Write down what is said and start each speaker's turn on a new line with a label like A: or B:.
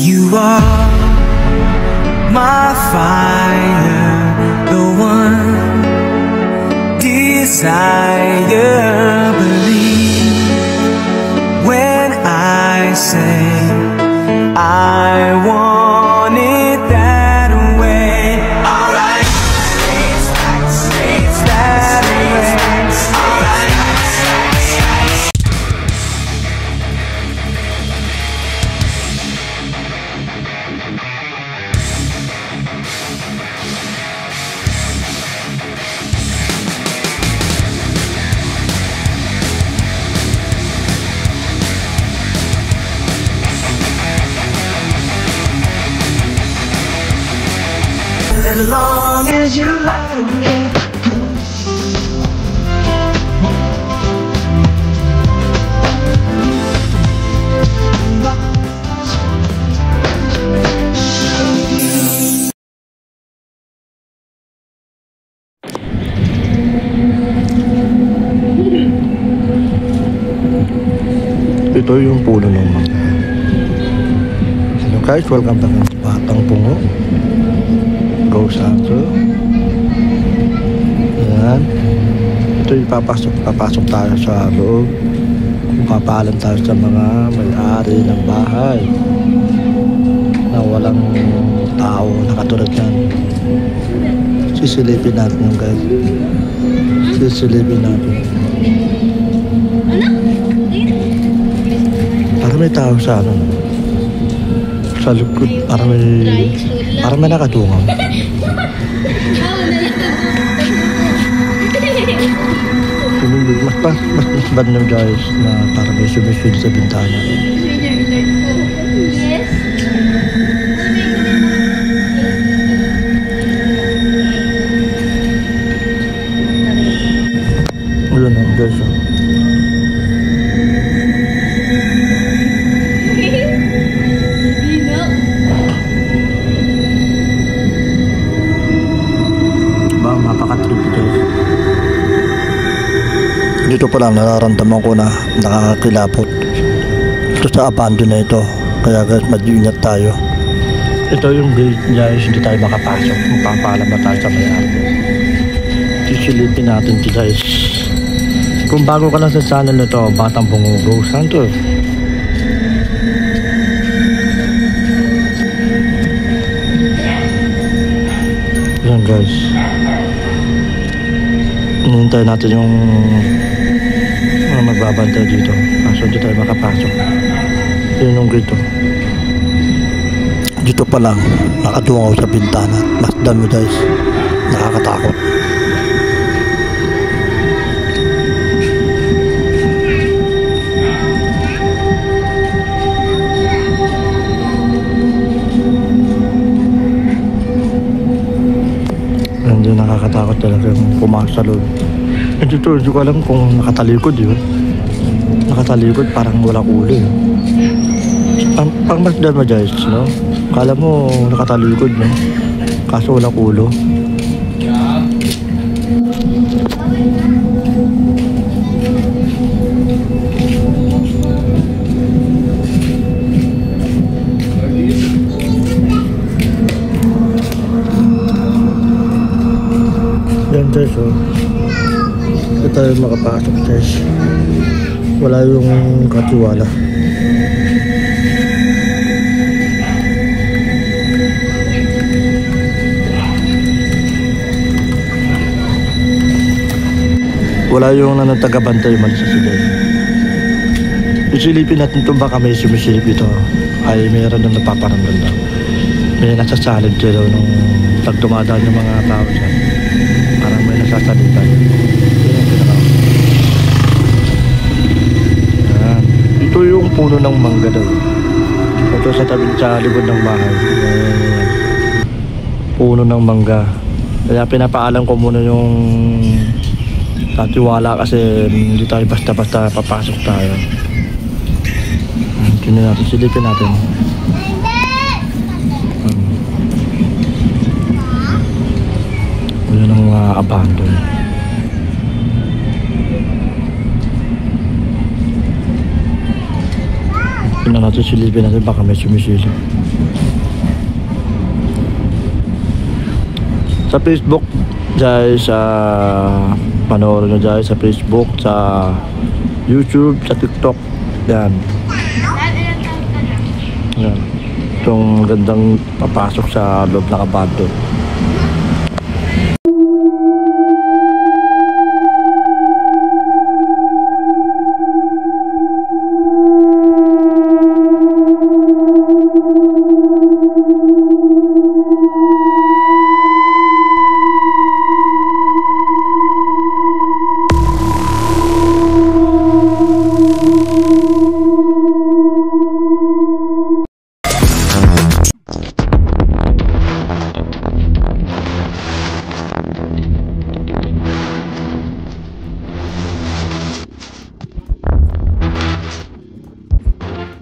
A: You are my fire, the one desire. Believe when I say I want it that way. Alright, it's that way. Alright. As long as you love me.
B: Ito yung puno ng mangga. Hello guys, welcome back to Batang Pungo. Go Santo. Ayan. Ito yung papasok tayo sa loob. Papalan tayo sa mga may-ari ng bahay na walang tao na katulad yan. Sisilipin natin yung guys. Sisilipin natin. Para may tao sa ano, sa likod, para may nakatungaw. Mas bad na guys na para may sumisid sa bintana. Wala na guys. Dito pa lang nararamdaman ko na nakakakilapot ito sa abandon na ito, kaya guys mag-iingat tayo. Ito yung gate guys, hindi tayo makapasok, magpapaalam na tayo sa may-ari. Sisilipin natin ito guys. Kung bago ka lang sa channel na ito, Batang Pungo Go Santo. Yan guys, hinihintay natin yung magbabantay dito, kaso hindi tayo makapasok. Yun yung grito. Dito pa lang nakatungaw sa bintana. Mas dami guys, nakakatakot. Hindi nakakatakot talaga yung pumasok sa loob. Dito, hindi ko alam kung nakatalikod yun. Nakatalikod, parang walang ulo yun. Pang masdan mo guys, no? Kala mo nakatalikod, no? Kaso walang ulo. Yan guys, oh. Hindi tayo makapasok guys. Wala yung katiwala. Wala yung taga-bantay man sa sila. Isilipin natin ito, baka may sumisilip ito ay mayroon na napaparamdam daw. May nasasalib sila nung pagdumadaan ng mga tao siya. Parang may nasasalitan. Ito yung puno ng mangga daw. Ito sa tabi sa likod ng bahay. Puno ng mangga. Kaya pinapaalam ko muna yung tatiwala kasi hindi tayo basta-basta papasok tayo. Tingnan natin, silipin natin. Yun ang abandon. Tingnan natin, silipin natin, baka may sumisilip. Sa Facebook, guys, panoorin nyo guys sa Facebook, sa YouTube, sa TikTok. Yan. Yan. Itong gandang papasok sa loob ng abandon.